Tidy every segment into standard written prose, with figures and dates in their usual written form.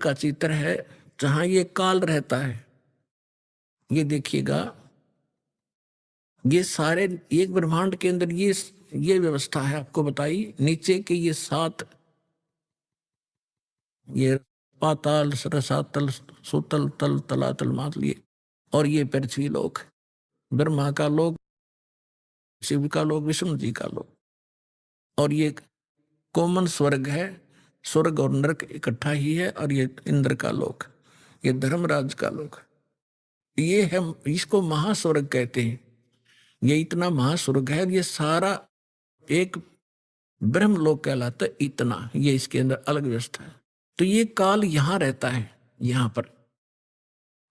का चित्र है जहां ये काल रहता है। ये देखिएगा, ये सारे एक ब्रह्मांड के अंदर ये व्यवस्था है आपको बताई। नीचे के ये 7, ये पाताल, रसातल, सुतल, तल, तलातल, मातल, ये और ये पृथ्वी लोक, ब्रह्मा का लोक, शिव का लोक, विष्णु जी का लोक, और ये कॉमन स्वर्ग है। स्वर्ग और नरक इकट्ठा ही है। और ये इंद्र का लोक, ये धर्मराज का लोक, ये है, इसको महास्वर्ग कहते हैं। ये इतना महास्वर्ग है, ये सारा एक ब्रह्मलोक कहलाता है। इतना ये इसके अंदर अलग व्यवस्था है। तो ये काल यहां रहता है, यहां पर,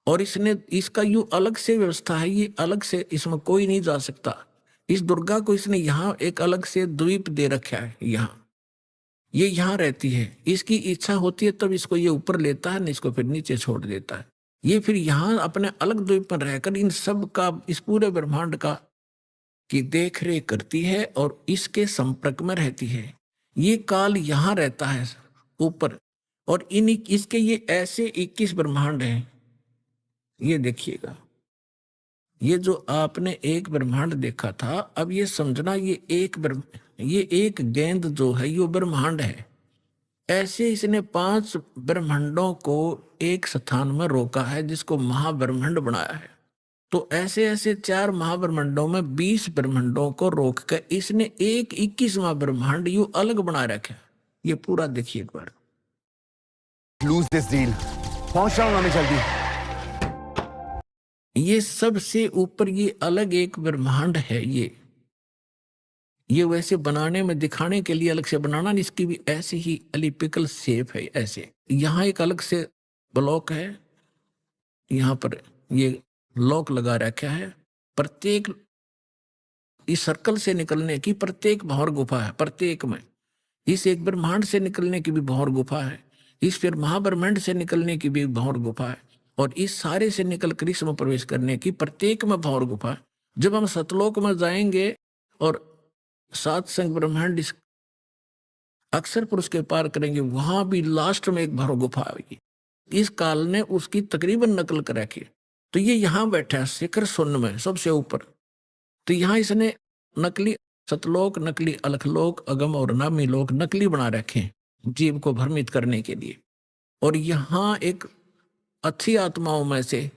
और इसने इसका यूं अलग से व्यवस्था है। ये अलग से, इसमें कोई नहीं जा सकता। इस दुर्गा को इसने यहाँ एक अलग से द्वीप दे रखा है। यहाँ ये यहाँ रहती है, इसकी इच्छा होती है तब इसको ये ऊपर लेता है, नहीं इसको फिर नीचे छोड़ देता है। ये फिर यहाँ अपने अलग द्वीप पर रहकर इन सब का, इस पूरे ब्रह्मांड का की देख रेख करती है और इसके संपर्क में रहती है। ये काल यहाँ रहता है ऊपर, और इसके ये ऐसे 21 ब्रह्मांड हैं। ये देखिएगा, ये जो आपने एक ब्रह्मांड देखा था, अब ये समझना ये एक गेंद जो है ये ब्रह्मांड है। ऐसे इसने 5 ब्रह्मांडों को एक स्थान में रोका है, जिसको महाब्रह्मांड बनाया है। तो ऐसे ऐसे 4 महाब्रह्मांडों में 20 ब्रह्मांडों को रोक कर इसने एक 21वां ब्रह्मांड यूं अलग बना रखा है। ये पूरा देखिए एक बार। लूज दिस डील, पहुंच रहा हूं मैं जल्दी। ये सबसे ऊपर ये अलग एक ब्रह्मांड है। ये वैसे बनाने में, दिखाने के लिए अलग से बनाना, इसकी भी ऐसी ही एलिप्टिकल शेप है। ऐसे यहाँ एक अलग से ब्लॉक है, यहाँ पर ये लॉक लगा रखा है। प्रत्येक इस सर्कल से निकलने की प्रत्येक भौर गुफा है, प्रत्येक में। इस एक ब्रह्मांड से निकलने की भी भौर गुफा है, इस फिर महाब्रह्मांड से निकलने की भी भौर गुफा है, और इस सारे से निकलकर इसमें प्रवेश करने की प्रत्येक में भौर गुफा है। जब हम सतलोक में जाएंगे और 7 संग ब्रह्मांड इस अक्षर पुरुष के पार करेंगे, वहां भी लास्ट में एक भौर गुफा आएगी। इस काल ने उसकी तकरीबन नकल कर रखी। तो ये यहाँ बैठा है शिखर शून्य में सबसे ऊपर। तो यहाँ इसने नकली सतलोक, नकली अलखलोक, अगम और नामी लोक नकली बना रखे हैं जीव को भ्रमित करने के लिए। और यहाँ एक अच्छी आत्माओं में से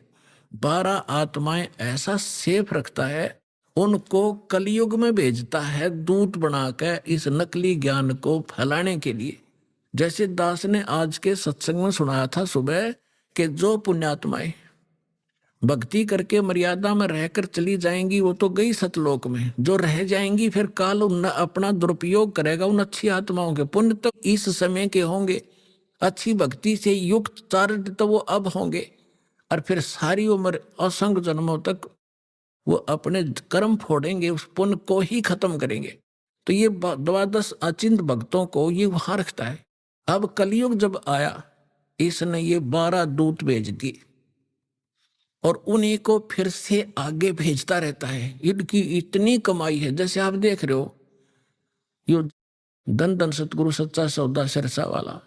12 आत्माएं ऐसा सेफ रखता है, उनको कलयुग में भेजता है दूत बनाकर इस नकली ज्ञान को फैलाने के लिए। जैसे दास ने आज के सत्संग में सुनाया था सुबह कि जो पुण्यात्माएं भक्ति करके मर्यादा में रहकर चली जाएंगी वो तो गई सतलोक में, जो रह जाएंगी फिर काल अपना दुरुपयोग करेगा उन अच्छी आत्माओं के। पुण्य तो इस समय के होंगे, अच्छी भक्ति से युक्त चारित्र तो वो अब होंगे, और फिर सारी उम्र असंख्य जन्मों तक वो अपने कर्म फोड़ेंगे, उस पुण्य को ही खत्म करेंगे। तो ये 12 अचिंत भक्तों को ये वहां रखता है। अब कलयुग जब आया, इसने ये 12 दूत भेज दिए और उन्हीं को फिर से आगे भेजता रहता है। इनकी इतनी कमाई है, जैसे आप देख रहे हो यो धन धन सतगुरु सच्चा सौदा सिरसा वाला,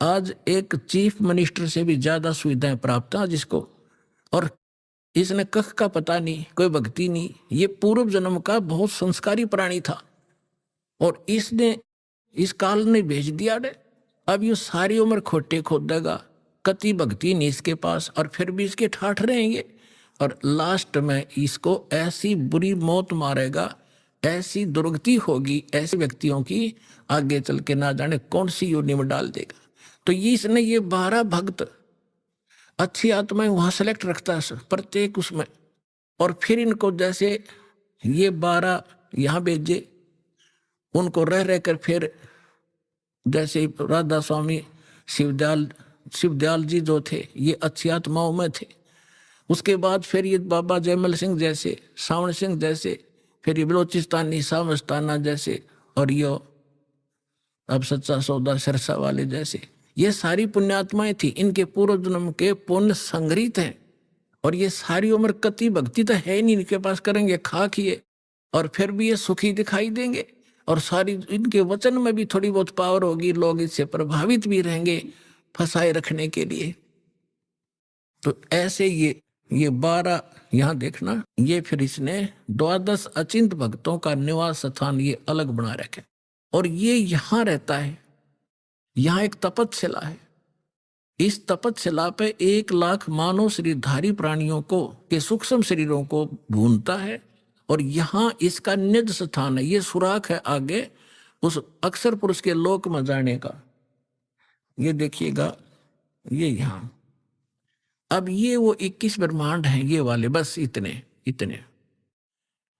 आज एक चीफ मिनिस्टर से भी ज्यादा सुविधाएं प्राप्त है जिसको, और इसने कख का पता नहीं, कोई भक्ति नहीं। ये पूर्व जन्म का बहुत संस्कारी प्राणी था और इसने इस काल ने भेज दिया डे। अब ये सारी उम्र खोटे खोदेगा, कति भक्ति नहीं इसके पास, और फिर भी इसके ठाठ रहेंगे, और लास्ट में इसको ऐसी बुरी मौत मारेगा, ऐसी दुर्गति होगी ऐसे व्यक्तियों की, आगे चल के ना जाने कौन सी योनि में डाल देगा। तो ये इसने ये 12 भक्त अच्छी आत्माएं वहां सेलेक्ट रखता है प्रत्येक उसमें, और फिर इनको जैसे ये 12 यहाँ भेजे, उनको रह रहकर फिर जैसे राधा स्वामी शिवदयाल जी जो थे ये अच्छी आत्माओं में थे। उसके बाद फिर ये बाबा जयमल सिंह जैसे, सावन सिंह जैसे, फिर ये बलोचिस्तानी सामस्ताना जैसे, और ये अब सच्चा सौदा सिरसा वाले जैसे, ये सारी पुण्यात्माएं थी। इनके पूर्व जन्म के पुण्य संग्रहित हैं, और ये सारी उम्र कति भक्ति तो है नहीं इनके पास, करेंगे खा खिए, और फिर भी ये सुखी दिखाई देंगे, और सारी इनके वचन में भी थोड़ी बहुत पावर होगी, लोग इससे प्रभावित भी रहेंगे। फंसाए रखने के लिए। तो ऐसे ये 12 यहाँ देखना, ये फिर इसने 12 अचिंत भक्तों का निवास स्थान ये अलग बना रखे, और ये यहाँ रहता है। यहाँ एक तपस्शिला है। इस तपस्शिला पे 1,00,000 मानव शरीरधारी प्राणियों को के सूक्ष्म शरीरों को भूनता है, और यहाँ इसका निज स्थान है। ये सुराख है आगे उस अक्षर पुरुष के लोक में जाने का। ये देखिएगा, ये यहाँ। अब ये वो 21 ब्रह्मांड हैं ये वाले, बस इतने।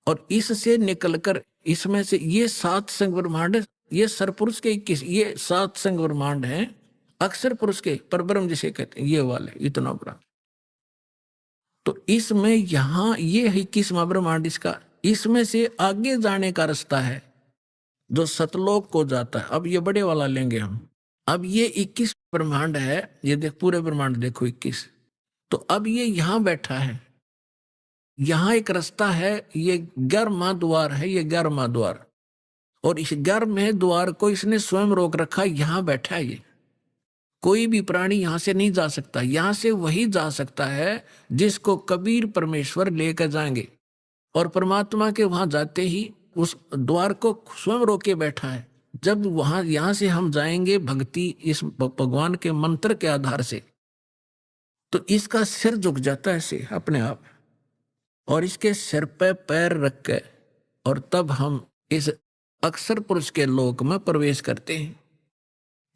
और इससे निकलकर इसमें से ये 7 संग ब्रह्मांड है। ये सरपुरुष के 21, ये 7 संग ब्रह्मांड हैं अक्षर पुरुष के, परब्रह्म जिसे कहते हैं, ये वाले इतना बड़ा। तो इसमें यहाँ ये है 21वां ब्रह्मांड इसका। इसमें से आगे जाने का रास्ता है जो सतलोक को जाता है। अब ये बड़े वाला लेंगे हम। अब ये 21 ब्रह्मांड है, ये देख पूरे ब्रह्मांड देखो 21। तो अब ये यहाँ बैठा है, यहाँ एक रास्ता है, ये 11वां द्वार है, ये 11वां द्वार। और इस 11वें द्वार को इसने स्वयं रोक रखा, यहाँ बैठा है ये। कोई भी प्राणी यहाँ से नहीं जा सकता। यहाँ से वही जा सकता है जिसको कबीर परमेश्वर लेकर जाएंगे। और परमात्मा के वहां जाते ही उस द्वार को स्वयं रोके बैठा है। जब वहां यहाँ से हम जाएंगे भक्ति इस भगवान के मंत्र के आधार से, तो इसका सिर झुक जाता है ऐसे अपने आप, और इसके सिर पे पैर रख के, और तब हम इस अक्षर पुरुष के लोक में प्रवेश करते हैं।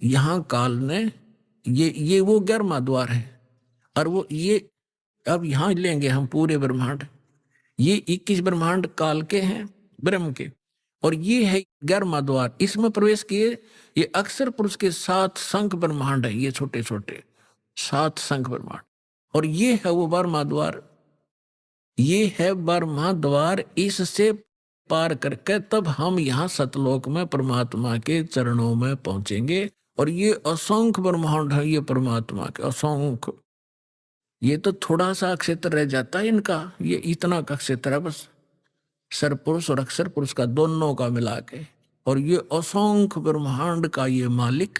यहाँ काल ने ये वो 11वां द्वार है। और वो ये अब यहाँ लेंगे हम पूरे ब्रह्मांड। ये 21 ब्रह्मांड काल के हैं, ब्रह्म के, और ये है 11वां द्वार। इसमें प्रवेश किए। ये अक्षर पुरुष के 7 शंख ब्रह्मांड है, ये छोटे छोटे 7 शंख ब्रह्मांड। और ये है वो 12वां द्वार। ये है 12वां द्वार। इससे पार करके तब हम यहाँ सतलोक में परमात्मा के चरणों में पहुंचेंगे। और ये असंख्य ब्रह्मांड है ये परमात्मा के, असंख्य। ये तो थोड़ा सा क्षेत्र रह जाता है इनका, ये इतना का क्षेत्र है बस, सरपुरुष और अक्षर पुरुष का दोनों का मिला के। और ये असंख्य ब्रह्मांड का ये मालिक